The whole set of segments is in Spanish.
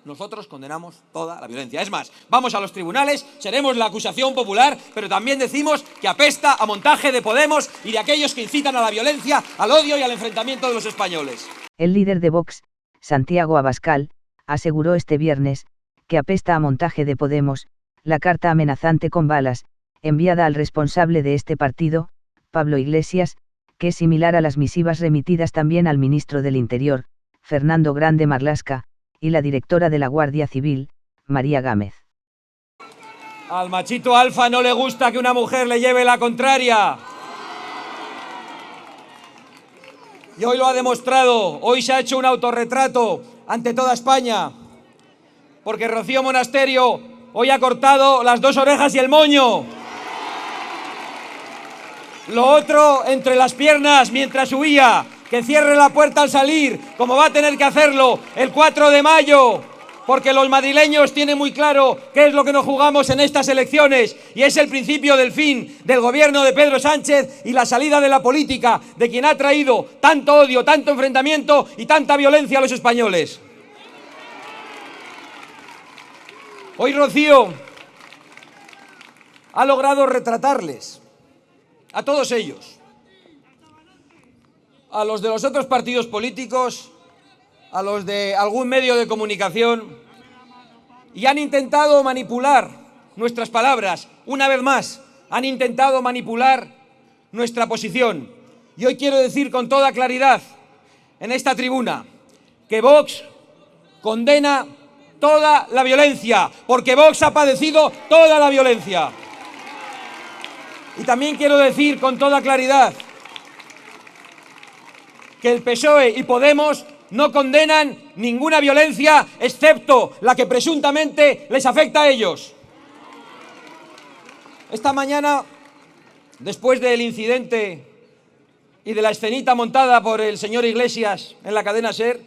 nosotros condenamos toda la violencia. Es más, vamos a los tribunales, seremos la acusación popular, pero también decimos que apesta a montaje de Podemos y de aquellos que incitan a la violencia, al odio y al enfrentamiento de los españoles. El líder de Vox, Santiago Abascal, aseguró este viernes que apesta a montaje de Podemos la carta amenazante con balas, enviada al responsable de este partido, Pablo Iglesias, que es similar a las misivas remitidas también al ministro del Interior, Fernando Grande Marlaska, y la directora de la Guardia Civil, María Gámez. Al machito alfa no le gusta que una mujer le lleve la contraria. Y hoy lo ha demostrado, hoy se ha hecho un autorretrato ante toda España, porque Rocío Monasterio hoy ha cortado las 2 orejas y el moño. Lo otro entre las piernas mientras huía, que cierre la puerta al salir, como va a tener que hacerlo el 4 de mayo, porque los madrileños tienen muy claro qué es lo que nos jugamos en estas elecciones, y es el principio del fin del gobierno de Pedro Sánchez y la salida de la política de quien ha traído tanto odio, tanto enfrentamiento y tanta violencia a los españoles. Hoy Rocío ha logrado retratarles a todos ellos, a los de los otros partidos políticos, a los de algún medio de comunicación, y han intentado manipular nuestras palabras. Una vez más, han intentado manipular nuestra posición. Y hoy quiero decir con toda claridad en esta tribuna que Vox condena toda la violencia, porque Vox ha padecido toda la violencia. Y también quiero decir con toda claridad que el PSOE y Podemos no condenan ninguna violencia excepto la que presuntamente les afecta a ellos. Esta mañana, después del incidente y de la escenita montada por el señor Iglesias en la cadena SER,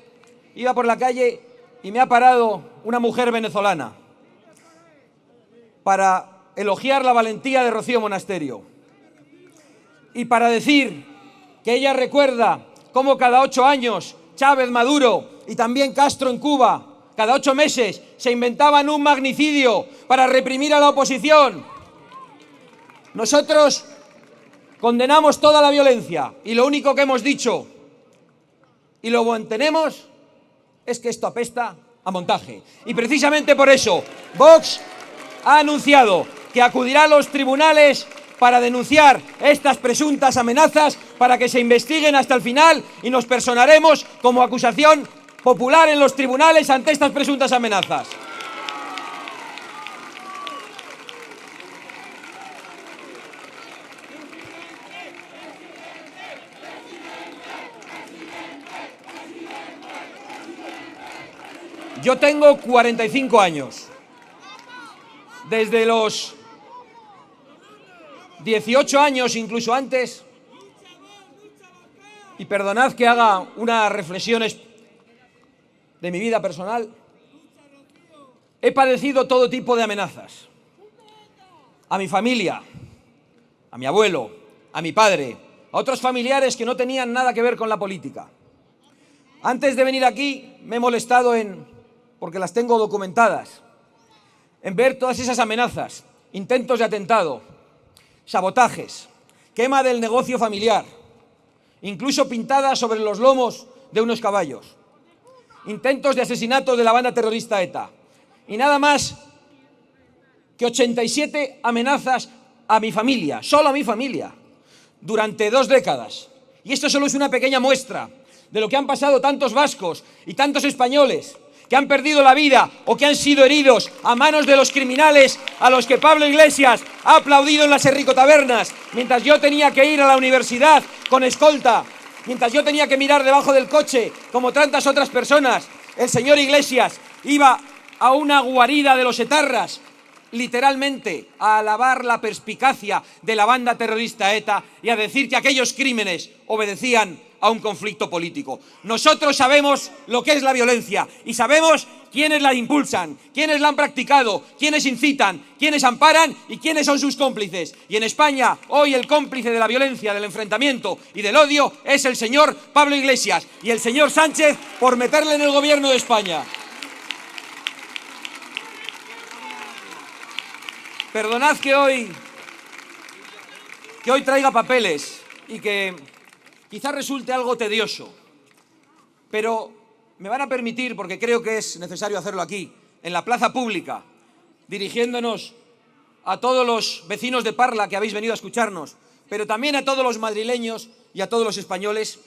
iba por la calle y me ha parado una mujer venezolana para elogiar la valentía de Rocío Monasterio y para decir que ella recuerda cómo cada 8 años Chávez, Maduro y también Castro en Cuba, cada 8 meses se inventaban un magnicidio para reprimir a la oposición. Nosotros condenamos toda la violencia y lo único que hemos dicho y lo mantenemos es que esto apesta a montaje. Y precisamente por eso Vox ha anunciado que acudirá a los tribunales para denunciar estas presuntas amenazas, para que se investiguen hasta el final, y nos personaremos como acusación popular en los tribunales ante estas presuntas amenazas. Yo tengo 45 años. Desde los 18 años, incluso antes, y perdonad que haga unas reflexiones de mi vida personal, he padecido todo tipo de amenazas. A mi familia, a mi abuelo, a mi padre, a otros familiares que no tenían nada que ver con la política. Antes de venir aquí me he molestado porque las tengo documentadas, en ver todas esas amenazas, intentos de atentado, sabotajes, quema del negocio familiar, incluso pintadas sobre los lomos de unos caballos, intentos de asesinato de la banda terrorista ETA, y nada más que 87 amenazas a mi familia, solo a mi familia, durante 2 décadas. Y esto solo es una pequeña muestra de lo que han pasado tantos vascos y tantos españoles que han perdido la vida o que han sido heridos a manos de los criminales a los que Pablo Iglesias ha aplaudido en las Herricotabernas, mientras yo tenía que ir a la universidad con escolta, mientras yo tenía que mirar debajo del coche, como tantas otras personas. El señor Iglesias iba a una guarida de los etarras, literalmente a alabar la perspicacia de la banda terrorista ETA y a decir que aquellos crímenes obedecían a un conflicto político. Nosotros sabemos lo que es la violencia y sabemos quiénes la impulsan, quiénes la han practicado, quiénes incitan, quiénes amparan y quiénes son sus cómplices. Y en España, hoy el cómplice de la violencia, del enfrentamiento y del odio es el señor Pablo Iglesias y el señor Sánchez por meterle en el gobierno de España. Perdonad que hoy traiga papeles y que quizás resulte algo tedioso, pero me van a permitir, porque creo que es necesario hacerlo aquí, en la plaza pública, dirigiéndonos a todos los vecinos de Parla que habéis venido a escucharnos, pero también a todos los madrileños y a todos los españoles,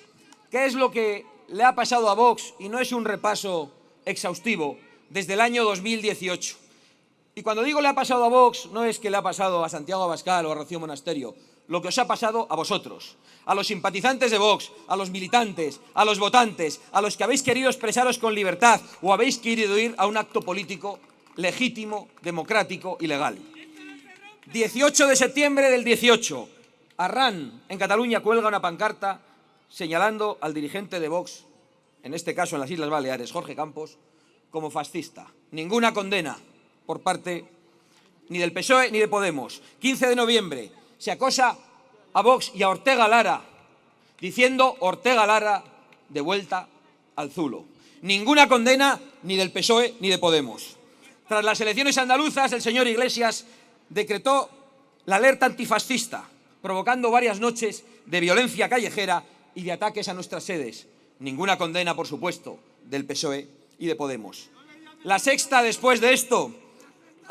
qué es lo que le ha pasado a Vox, y no es un repaso exhaustivo, desde el año 2018. Y cuando digo le ha pasado a Vox, no es que le ha pasado a Santiago Abascal o a Rocío Monasterio, lo que os ha pasado a vosotros, a los simpatizantes de Vox, a los militantes, a los votantes, a los que habéis querido expresaros con libertad o habéis querido ir a un acto político legítimo, democrático y legal. 18 de septiembre del 18, Arran, en Cataluña, cuelga una pancarta señalando al dirigente de Vox, en este caso en las Islas Baleares, Jorge Campos, como fascista. Ninguna condena por parte ni del PSOE ni de Podemos. 15 de noviembre, se acosa a Vox y a Ortega Lara, diciendo Ortega Lara de vuelta al zulo. Ninguna condena ni del PSOE ni de Podemos. Tras las elecciones andaluzas, el señor Iglesias decretó la alerta antifascista, provocando varias noches de violencia callejera y de ataques a nuestras sedes. Ninguna condena, por supuesto, del PSOE y de Podemos. La Sexta, después de esto,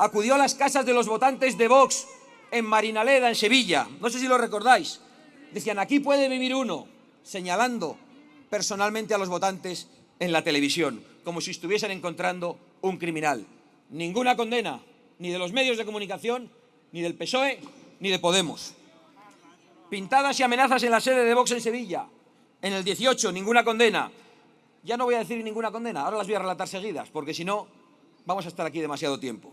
acudió a las casas de los votantes de Vox en Marinaleda, en Sevilla. No sé si lo recordáis. Decían, aquí puede vivir uno, señalando personalmente a los votantes en la televisión, como si estuviesen encontrando un criminal. Ninguna condena, ni de los medios de comunicación, ni del PSOE, ni de Podemos. Pintadas y amenazas en la sede de Vox en Sevilla. En el 18, ninguna condena. Ya no voy a decir ninguna condena, ahora las voy a relatar seguidas, porque si no, vamos a estar aquí demasiado tiempo.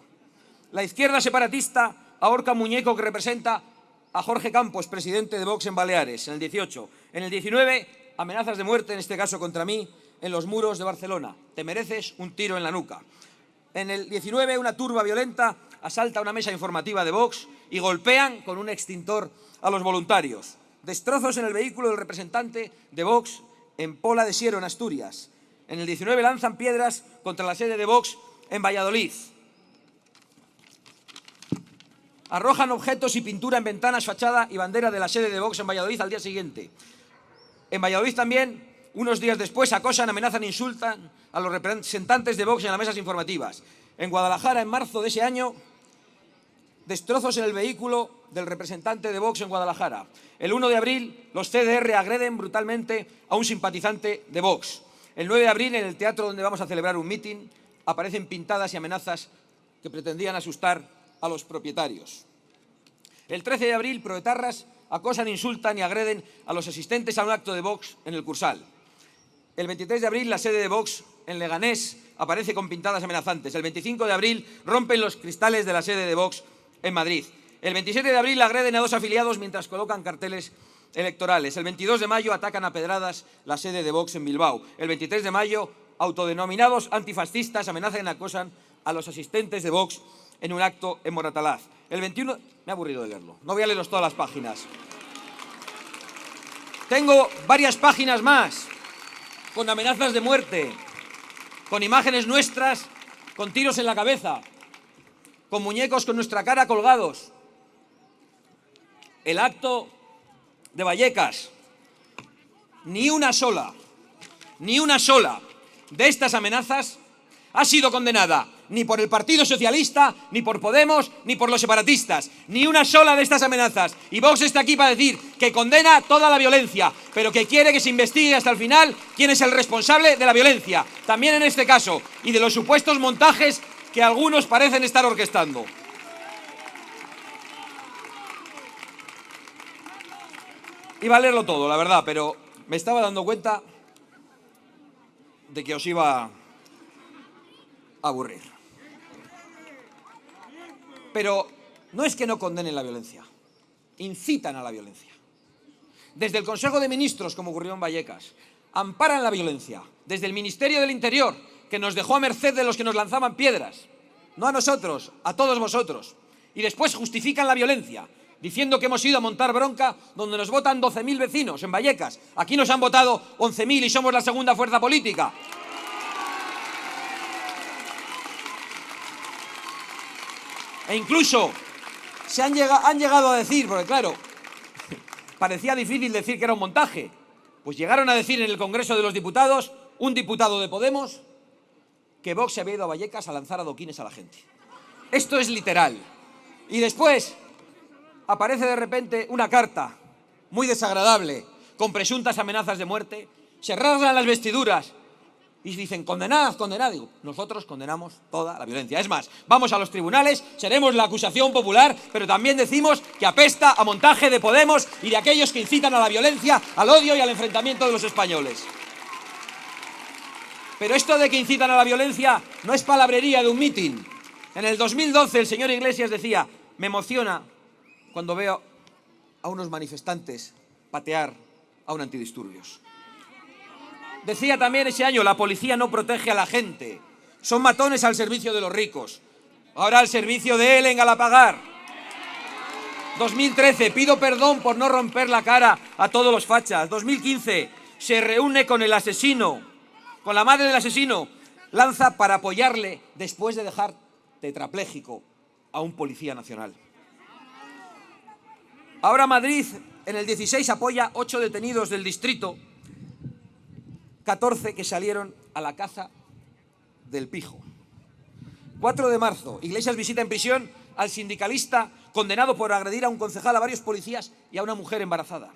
La izquierda separatista ahorca muñeco que representa a Jorge Campos, presidente de Vox en Baleares, en el 18. En el 19, amenazas de muerte, en este caso contra mí, en los muros de Barcelona. Te mereces un tiro en la nuca. En el 19, una turba violenta asalta una mesa informativa de Vox y golpean con un extintor a los voluntarios. Destrozos en el vehículo del representante de Vox en Pola de Siero, en Asturias. En el 19 lanzan piedras contra la sede de Vox en Valladolid. Arrojan objetos y pintura en ventanas, fachada y bandera de la sede de Vox en Valladolid al día siguiente. En Valladolid también, unos días después, acosan, amenazan e insultan a los representantes de Vox en las mesas informativas. En Guadalajara, en marzo de ese año, destrozos en el vehículo del representante de Vox en Guadalajara. El 1 de abril, los CDR agreden brutalmente a un simpatizante de Vox. El 9 de abril, en el teatro donde vamos a celebrar un mitin, aparecen pintadas y amenazas que pretendían asustar a los propietarios. El 13 de abril, proetarras acosan, insultan y agreden a los asistentes a un acto de Vox en el Cursal. El 23 de abril, la sede de Vox en Leganés aparece con pintadas amenazantes. El 25 de abril, rompen los cristales de la sede de Vox en Madrid. El 27 de abril, agreden a 2 afiliados mientras colocan carteles electorales. El 22 de mayo, atacan a pedradas la sede de Vox en Bilbao. El 23 de mayo, autodenominados antifascistas amenazan y acosan a los asistentes de Vox en un acto en Moratalaz. El 21... Me he aburrido de leerlo. No voy a leeros todas las páginas. Tengo varias páginas más con amenazas de muerte, con imágenes nuestras, con tiros en la cabeza, con muñecos con nuestra cara colgados. El acto de Vallecas, ni una sola de estas amenazas ha sido condenada ni por el Partido Socialista, ni por Podemos, ni por los separatistas. Ni una sola de estas amenazas. Y Vox está aquí para decir que condena toda la violencia, pero que quiere que se investigue hasta el final quién es el responsable de la violencia. También en este caso, y de los supuestos montajes que algunos parecen estar orquestando. Iba a leerlo todo, la verdad, pero me estaba dando cuenta de que os iba a aburrir. Pero no es que no condenen la violencia, incitan a la violencia. Desde el Consejo de Ministros, como ocurrió en Vallecas, amparan la violencia. Desde el Ministerio del Interior, que nos dejó a merced de los que nos lanzaban piedras. No a nosotros, a todos vosotros. Y después justifican la violencia, diciendo que hemos ido a montar bronca donde nos votan 12.000 vecinos en Vallecas. Aquí nos han votado 11.000 y somos la segunda fuerza política. E incluso han llegado a decir, porque claro, parecía difícil decir que era un montaje, pues llegaron a decir en el Congreso de los Diputados, un diputado de Podemos, que Vox se había ido a Vallecas a lanzar adoquines a la gente. Esto es literal. Y después aparece de repente una carta muy desagradable, con presuntas amenazas de muerte, se rasgan las vestiduras y dicen, condenad, condenad. Digo, nosotros condenamos toda la violencia. Es más, vamos a los tribunales, seremos la acusación popular, pero también decimos que apesta a montaje de Podemos y de aquellos que incitan a la violencia, al odio y al enfrentamiento de los españoles. Pero esto de que incitan a la violencia no es palabrería de un mitin. En el 2012 el señor Iglesias decía, me emociona cuando veo a unos manifestantes patear a un antidisturbios. Decía también ese año, la policía no protege a la gente, son matones al servicio de los ricos. Ahora al servicio de él en Galapagar. 2013, pido perdón por no romper la cara a todos los fachas. 2015, se reúne con el asesino, con la madre del asesino, lanza para apoyarle después de dejar tetrapléjico a un policía nacional. Ahora Madrid, en el 16, apoya 8 detenidos del distrito, 14 que salieron a la caza del pijo. 4 de marzo, Iglesias visita en prisión al sindicalista condenado por agredir a un concejal, a varios policías y a una mujer embarazada.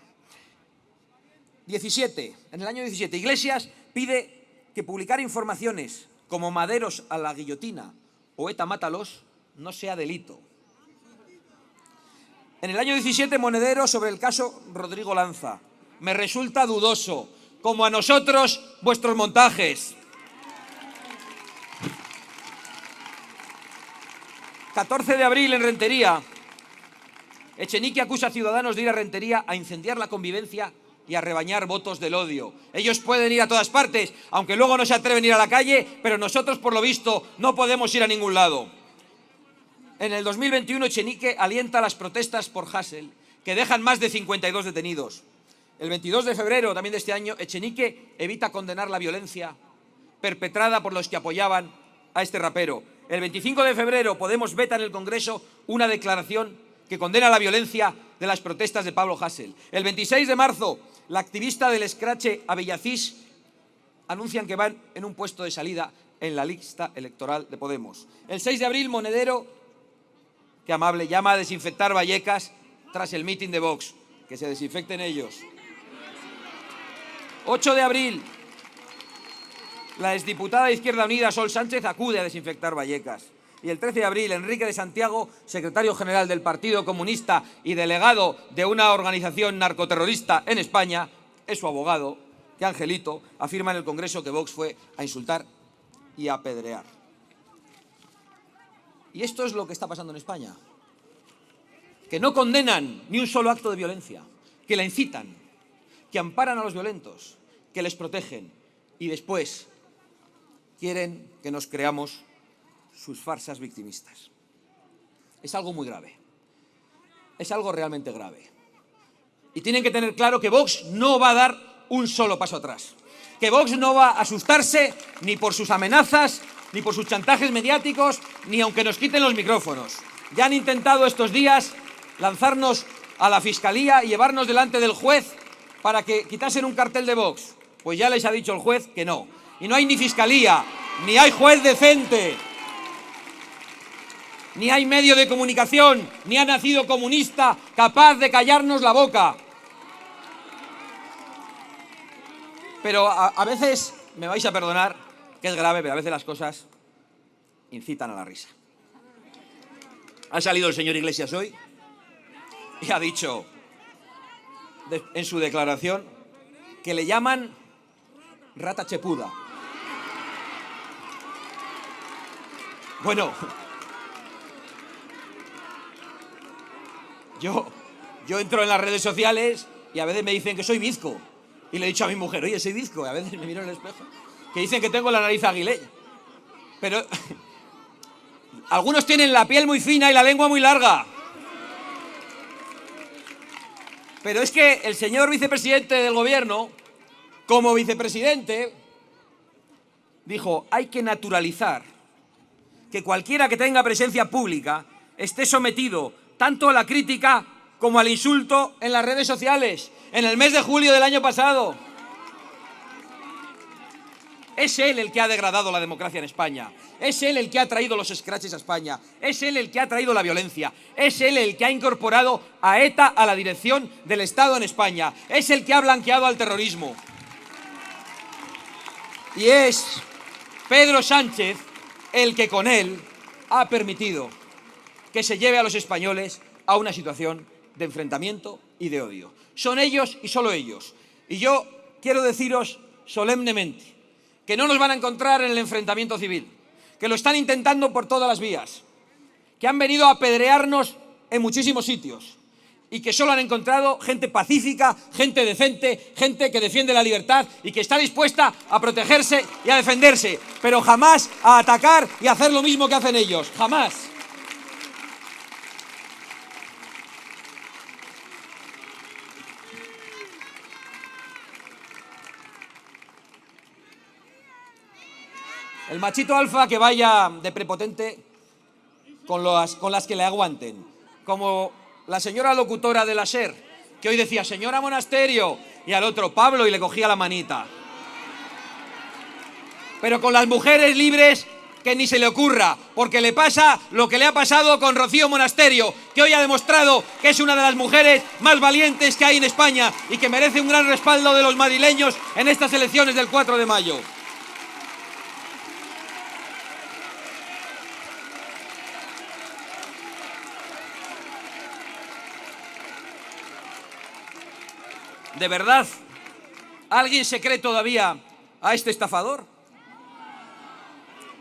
17, en el año 17, Iglesias pide que publicar informaciones como Maderos a la guillotina o ETA mátalos no sea delito. En el año 17, Monedero sobre el caso Rodrigo Lanza. Me resulta dudoso, como a nosotros vuestros montajes. 14 de abril en Rentería. Echenique acusa a ciudadanos de ir a Rentería a incendiar la convivencia y a rebañar votos del odio. Ellos pueden ir a todas partes, aunque luego no se atreven a ir a la calle, pero nosotros, por lo visto, no podemos ir a ningún lado. En el 2021, Echenique alienta las protestas por Hasél, que dejan más de 52 detenidos. El 22 de febrero también de este año, Echenique evita condenar la violencia perpetrada por los que apoyaban a este rapero. El 25 de febrero, Podemos veta en el Congreso una declaración que condena la violencia de las protestas de Pablo Hasél. El 26 de marzo, la activista del Escrache Abellacís anuncian que van en un puesto de salida en la lista electoral de Podemos. El 6 de abril, Monedero, que amable, llama a desinfectar Vallecas tras el mitin de Vox. Que se desinfecten ellos. 8 de abril, la exdiputada de Izquierda Unida, Sol Sánchez, acude a desinfectar Vallecas. Y el 13 de abril, Enrique de Santiago, secretario general del Partido Comunista y delegado de una organización narcoterrorista en España, es su abogado, que Angelito, afirma en el Congreso que Vox fue a insultar y a apedrear. Y esto es lo que está pasando en España. Que no condenan ni un solo acto de violencia, que la incitan, que amparan a los violentos, que les protegen y después quieren que nos creamos sus farsas victimistas. Es algo muy grave. Es algo realmente grave. Y tienen que tener claro que Vox no va a dar un solo paso atrás. Que Vox no va a asustarse ni por sus amenazas, ni por sus chantajes mediáticos, ni aunque nos quiten los micrófonos. Ya han intentado estos días lanzarnos a la Fiscalía y llevarnos delante del juez para que quitasen un cartel de Vox. Pues ya les ha dicho el juez que no. Y no hay ni Fiscalía, ni hay juez decente, ni hay medio de comunicación, ni ha nacido comunista capaz de callarnos la boca. Pero a veces, me vais a perdonar, que es grave, pero a veces las cosas incitan a la risa. Ha salido el señor Iglesias hoy y ha dicho en su declaración que le llaman rata chepuda. Bueno, yo entro en las redes sociales y a veces me dicen que soy bizco. Y le he dicho a mi mujer, oye, soy bizco. Y a veces me miro en el espejo. Que dicen que tengo la nariz aguileña. Pero algunos tienen la piel muy fina y la lengua muy larga. Pero es que el señor vicepresidente del gobierno, como vicepresidente, dijo, hay que naturalizar que cualquiera que tenga presencia pública esté sometido tanto a la crítica como al insulto en las redes sociales, en el mes de julio del año pasado. Es él el que ha degradado la democracia en España. Es él el que ha traído los escraches a España. Es él el que ha traído la violencia. Es él el que ha incorporado a ETA a la dirección del Estado en España. Es el que ha blanqueado al terrorismo. Y es Pedro Sánchez el que con él ha permitido que se lleve a los españoles a una situación de enfrentamiento y de odio. Son ellos y solo ellos. Y yo quiero deciros solemnemente que no nos van a encontrar en el enfrentamiento civil, que lo están intentando por todas las vías, que han venido a apedrearnos en muchísimos sitios y que solo han encontrado gente pacífica, gente decente, gente que defiende la libertad y que está dispuesta a protegerse y a defenderse, pero jamás a atacar y a hacer lo mismo que hacen ellos, jamás. El machito alfa que vaya de prepotente con las que le aguanten. Como la señora locutora de la SER, que hoy decía, señora Monasterio, y al otro, Pablo, y le cogía la manita. Pero con las mujeres libres, que ni se le ocurra, porque le pasa lo que le ha pasado con Rocío Monasterio, que hoy ha demostrado que es una de las mujeres más valientes que hay en España y que merece un gran respaldo de los madrileños en estas elecciones del 4 de mayo. ¿De verdad alguien se cree todavía a este estafador?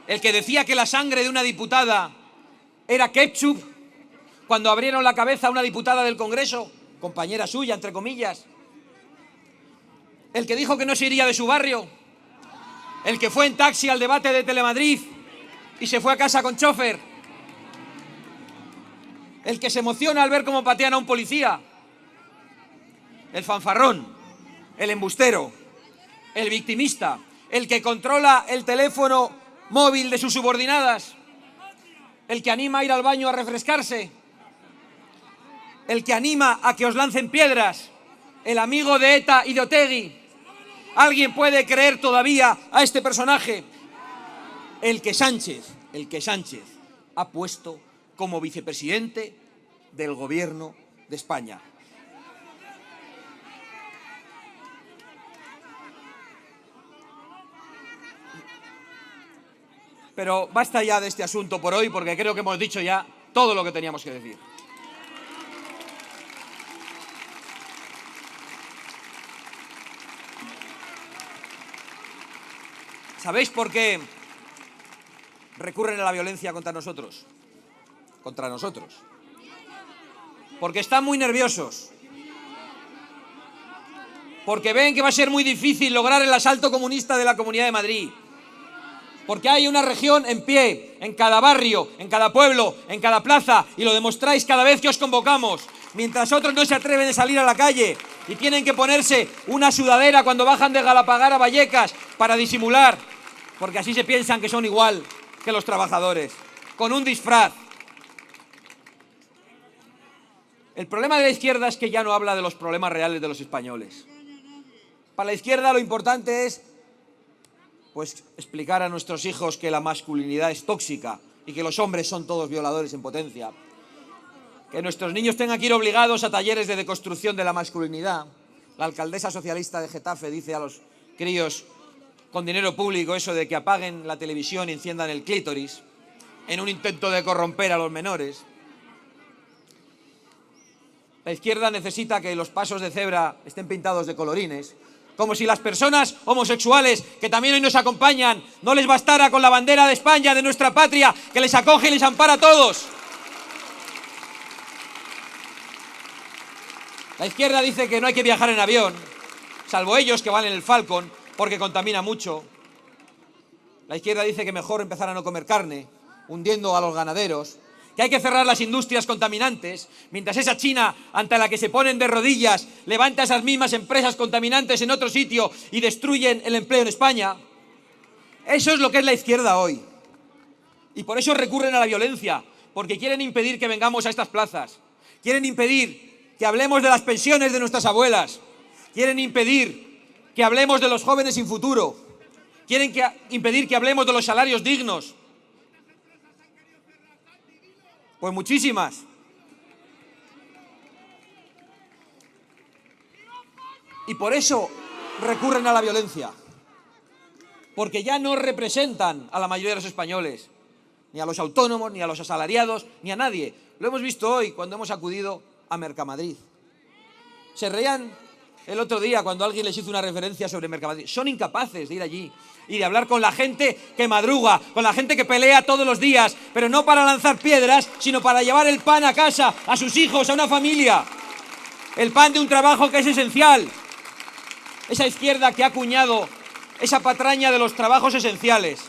El que decía que la sangre de una diputada era ketchup cuando abrieron la cabeza a una diputada del Congreso, compañera suya, entre comillas. El que dijo que no se iría de su barrio. El que fue en taxi al debate de Telemadrid y se fue a casa con chofer. El que se emociona al ver cómo patean a un policía. El fanfarrón, el embustero, el victimista, el que controla el teléfono móvil de sus subordinadas, el que anima a ir al baño a refrescarse, el que anima a que os lancen piedras, el amigo de ETA y de Otegi. ¿Alguien puede creer todavía a este personaje? El que Sánchez ha puesto como vicepresidente del gobierno de España. Pero basta ya de este asunto por hoy, porque creo que hemos dicho ya todo lo que teníamos que decir. ¿Sabéis por qué recurren a la violencia contra nosotros? Porque están muy nerviosos. Porque ven que va a ser muy difícil lograr el asalto comunista de la Comunidad de Madrid. Porque hay una región en pie, en cada barrio, en cada pueblo, en cada plaza, y lo demostráis cada vez que os convocamos. Mientras otros no se atreven a salir a la calle y tienen que ponerse una sudadera cuando bajan de Galapagar a Vallecas para disimular, porque así se piensan que son igual que los trabajadores, con un disfraz. El problema de la izquierda es que ya no habla de los problemas reales de los españoles. Para la izquierda lo importante es explicar a nuestros hijos que la masculinidad es tóxica y que los hombres son todos violadores en potencia. Que nuestros niños tengan que ir obligados a talleres de deconstrucción de la masculinidad. La alcaldesa socialista de Getafe dice a los críos con dinero público eso de que apaguen la televisión y enciendan el clítoris en un intento de corromper a los menores. La izquierda necesita que los pasos de cebra estén pintados de colorines, como si las personas homosexuales que también hoy nos acompañan no les bastara con la bandera de España, de nuestra patria, que les acoge y les ampara a todos. La izquierda dice que no hay que viajar en avión, salvo ellos que van en el Falcon, porque contamina mucho. La izquierda dice que mejor empezar a no comer carne, hundiendo a los ganaderos, que hay que cerrar las industrias contaminantes, mientras esa China, ante la que se ponen de rodillas, levanta esas mismas empresas contaminantes en otro sitio y destruyen el empleo en España. Eso es lo que es la izquierda hoy. Y por eso recurren a la violencia, porque quieren impedir que vengamos a estas plazas. quieren impedir que hablemos de las pensiones de nuestras abuelas, quieren impedir que hablemos de los jóvenes sin futuro, quieren impedir que hablemos de los salarios dignos. Pues muchísimas. Y por eso recurren a la violencia, porque ya no representan a la mayoría de los españoles, ni a los autónomos, ni a los asalariados, ni a nadie. Lo hemos visto hoy cuando hemos acudido a Mercamadrid. Se reían el otro día cuando alguien les hizo una referencia sobre Mercamadrid. Son incapaces de ir allí y de hablar con la gente que madruga, con la gente que pelea todos los días, pero no para lanzar piedras, sino para llevar el pan a casa, a sus hijos, a una familia. El pan de un trabajo que es esencial. Esa izquierda que ha acuñado esa patraña de los trabajos esenciales.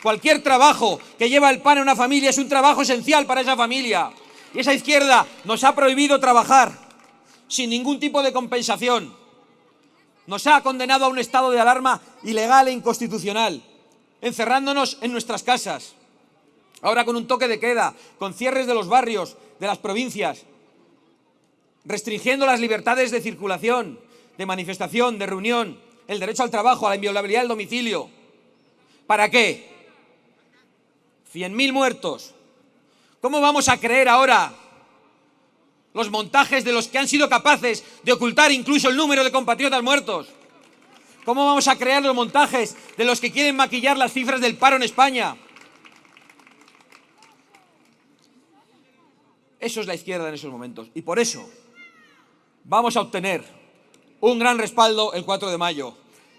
Cualquier trabajo que lleva el pan a una familia es un trabajo esencial para esa familia. Y esa izquierda nos ha prohibido trabajar sin ningún tipo de compensación. Nos ha condenado a un estado de alarma ilegal e inconstitucional, encerrándonos en nuestras casas. Ahora con un toque de queda, con cierres de los barrios, de las provincias, restringiendo las libertades de circulación, de manifestación, de reunión, el derecho al trabajo, a la inviolabilidad del domicilio. ¿Para qué? 100.000 muertos. ¿Cómo vamos a creer ahora los montajes de los que han sido capaces de ocultar incluso el número de compatriotas muertos? ¿Cómo vamos a creer los montajes de los que quieren maquillar las cifras del paro en España? Eso es la izquierda en esos momentos. Y por eso vamos a obtener un gran respaldo el 4 de mayo.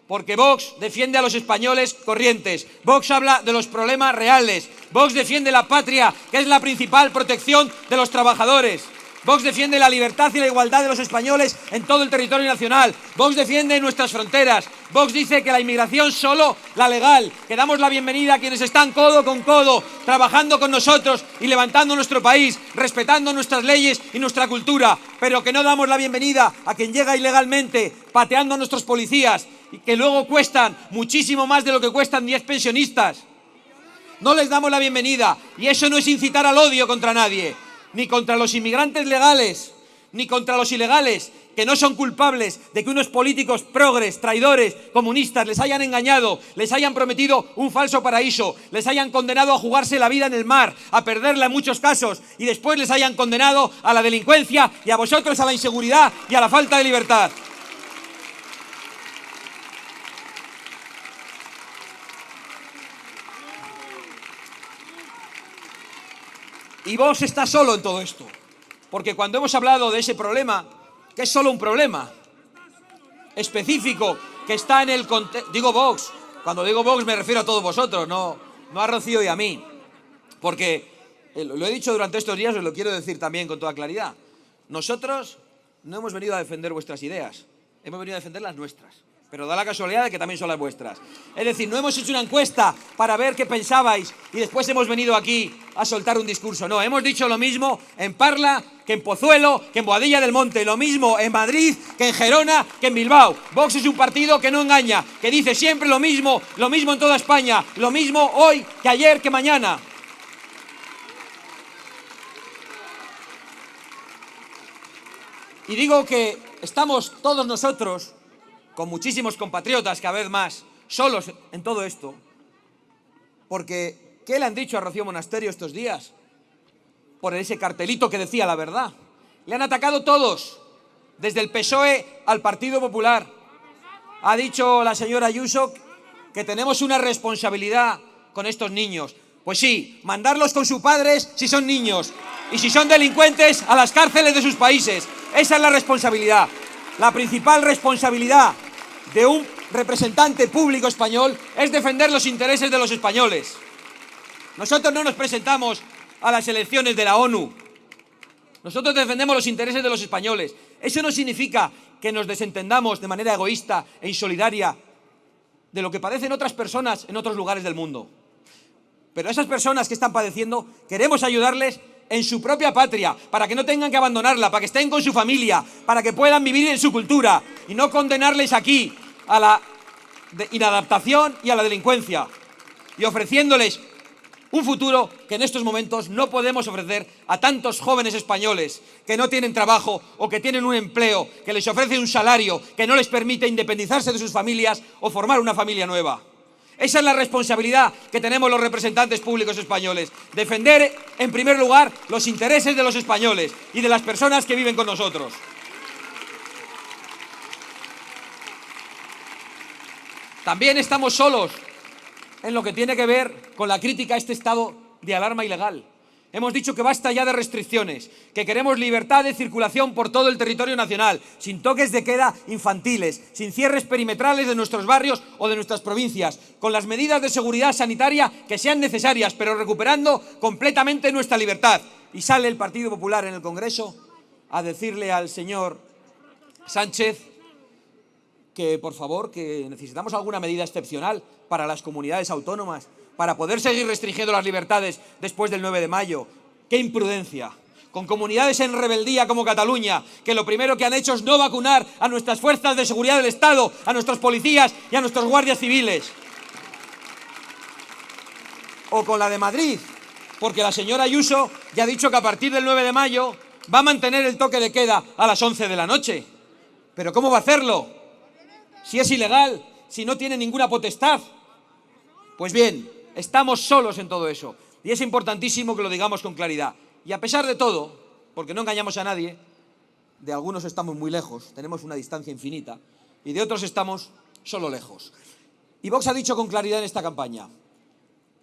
Porque Vox defiende a los españoles corrientes. Vox habla de los problemas reales. Vox defiende la patria, que es la principal protección de los trabajadores. Vox defiende la libertad y la igualdad de los españoles en todo el territorio nacional. Vox defiende nuestras fronteras. Vox dice que la inmigración solo la legal, que damos la bienvenida a quienes están codo con codo, trabajando con nosotros y levantando nuestro país, respetando nuestras leyes y nuestra cultura, pero que no damos la bienvenida a quien llega ilegalmente, pateando a nuestros policías, y que luego cuestan muchísimo más de lo que cuestan 10 pensionistas. No les damos la bienvenida, y eso no es incitar al odio contra nadie, ni contra los inmigrantes legales, ni contra los ilegales, que no son culpables de que unos políticos progres, traidores, comunistas les hayan engañado, les hayan prometido un falso paraíso, les hayan condenado a jugarse la vida en el mar, a perderla en muchos casos, y después les hayan condenado a la delincuencia y a vosotros a la inseguridad y a la falta de libertad. Y Vox está solo en todo esto, porque cuando hemos hablado de ese problema, que es solo un problema específico, que está en el contexto, digo Vox, cuando digo Vox me refiero a todos vosotros, no a Rocío y a mí, porque lo he dicho durante estos días, os lo quiero decir también con toda claridad. Nosotros no hemos venido a defender vuestras ideas, hemos venido a defender las nuestras. Pero da la casualidad de que también son las vuestras. Es decir, no hemos hecho una encuesta para ver qué pensabais y después hemos venido aquí a soltar un discurso. No, hemos dicho lo mismo en Parla, que en Pozuelo, que en Boadilla del Monte. Lo mismo en Madrid, que en Gerona, que en Bilbao. Vox es un partido que no engaña, que dice siempre lo mismo en toda España. Lo mismo hoy, que ayer, que mañana. Y digo que estamos todos nosotros, con muchísimos compatriotas cada vez más, solos en todo esto, porque ¿qué le han dicho a Rocío Monasterio estos días? Por ese cartelito que decía la verdad. Le han atacado todos, desde el PSOE al Partido Popular. Ha dicho la señora Ayuso que tenemos una responsabilidad con estos niños. Pues sí, mandarlos con sus padres si son niños, y si son delincuentes, a las cárceles de sus países. Esa es la responsabilidad. La principal responsabilidad de un representante público español es defender los intereses de los españoles. Nosotros no nos presentamos a las elecciones de la ONU. Nosotros defendemos los intereses de los españoles. Eso no significa que nos desentendamos de manera egoísta e insolidaria de lo que padecen otras personas en otros lugares del mundo. Pero a esas personas que están padeciendo, queremos ayudarles en su propia patria, para que no tengan que abandonarla, para que estén con su familia, para que puedan vivir en su cultura y no condenarles aquí a la inadaptación y a la delincuencia, y ofreciéndoles Un futuro que en estos momentos no podemos ofrecer a tantos jóvenes españoles que no tienen trabajo o que tienen un empleo que les ofrece un salario que no les permite independizarse de sus familias o formar una familia nueva. Esa es la responsabilidad que tenemos los representantes públicos españoles. Defender, en primer lugar, los intereses de los españoles y de las personas que viven con nosotros. También estamos solos en lo que tiene que ver con la crítica a este estado de alarma ilegal. Hemos dicho que basta ya de restricciones, que queremos libertad de circulación por todo el territorio nacional, sin toques de queda infantiles, sin cierres perimetrales de nuestros barrios o de nuestras provincias, con las medidas de seguridad sanitaria que sean necesarias, pero recuperando completamente nuestra libertad. Y sale el Partido Popular en el Congreso a decirle al señor Sánchez que, por favor, que necesitamos alguna medida excepcional para las comunidades autónomas, para poder seguir restringiendo las libertades después del 9 de mayo. ¡Qué imprudencia! Con comunidades en rebeldía como Cataluña, que lo primero que han hecho es no vacunar a nuestras fuerzas de seguridad del Estado, a nuestros policías y a nuestros guardias civiles. O con la de Madrid, porque la señora Ayuso ya ha dicho que a partir del 9 de mayo va a mantener el toque de queda a las 11 de la noche. ¿Pero cómo va a hacerlo? Si es ilegal, si no tiene ninguna potestad. Pues bien, estamos solos en todo eso. Y es importantísimo que lo digamos con claridad. Y a pesar de todo, porque no engañamos a nadie, de algunos estamos muy lejos, tenemos una distancia infinita, y de otros estamos solo lejos. Y Vox ha dicho con claridad en esta campaña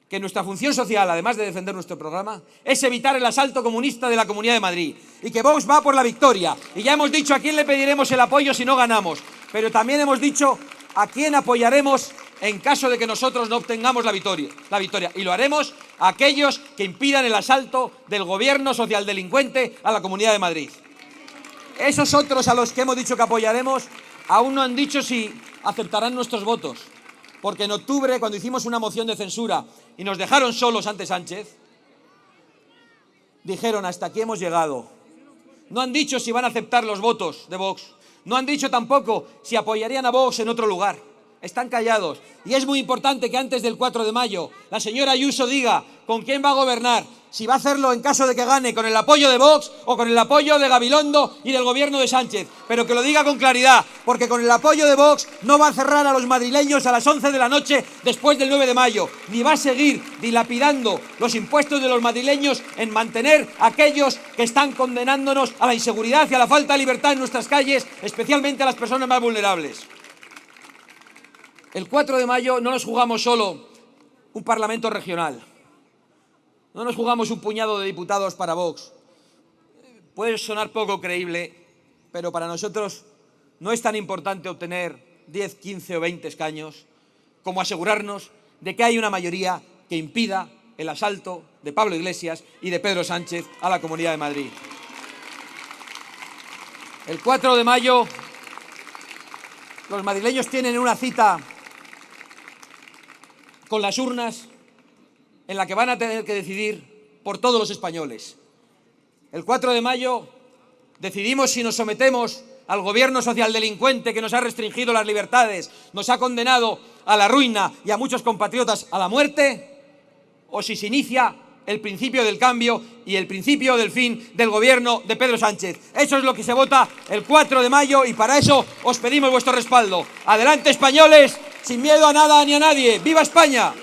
que nuestra función social, además de defender nuestro programa, es evitar el asalto comunista de la Comunidad de Madrid, y que Vox va por la victoria. Y ya hemos dicho a quién le pediremos el apoyo si no ganamos, pero también hemos dicho a quién apoyaremos en caso de que nosotros no obtengamos la victoria. Y lo haremos a aquellos que impidan el asalto del gobierno socialdelincuente a la Comunidad de Madrid. Esos otros a los que hemos dicho que apoyaremos aún no han dicho si aceptarán nuestros votos, porque en octubre, cuando hicimos una moción de censura y nos dejaron solos ante Sánchez, dijeron: hasta aquí hemos llegado. No han dicho si van a aceptar los votos de Vox, no han dicho tampoco si apoyarían a Vox en otro lugar. Están callados. Y es muy importante que antes del 4 de mayo la señora Ayuso diga con quién va a gobernar, si va a hacerlo en caso de que gane con el apoyo de Vox o con el apoyo de Gabilondo y del gobierno de Sánchez, pero que lo diga con claridad, porque con el apoyo de Vox no va a cerrar a los madrileños a las 11 de la noche después del 9 de mayo, ni va a seguir dilapidando los impuestos de los madrileños en mantener a aquellos que están condenándonos a la inseguridad y a la falta de libertad en nuestras calles, especialmente a las personas más vulnerables. El 4 de mayo no nos jugamos solo un parlamento regional, no nos jugamos un puñado de diputados para Vox. Puede sonar poco creíble, pero para nosotros no es tan importante obtener 10, 15 o 20 escaños como asegurarnos de que hay una mayoría que impida el asalto de Pablo Iglesias y de Pedro Sánchez a la Comunidad de Madrid. El 4 de mayo los madrileños tienen una cita con las urnas en la que van a tener que decidir por todos los españoles. El 4 de mayo decidimos si nos sometemos al gobierno socialdelincuente que nos ha restringido las libertades, nos ha condenado a la ruina y a muchos compatriotas a la muerte, o si se inicia el principio del cambio y el principio del fin del gobierno de Pedro Sánchez. Eso es lo que se vota el 4 de mayo y para eso os pedimos vuestro respaldo. Adelante, españoles, sin miedo a nada ni a nadie. ¡Viva España!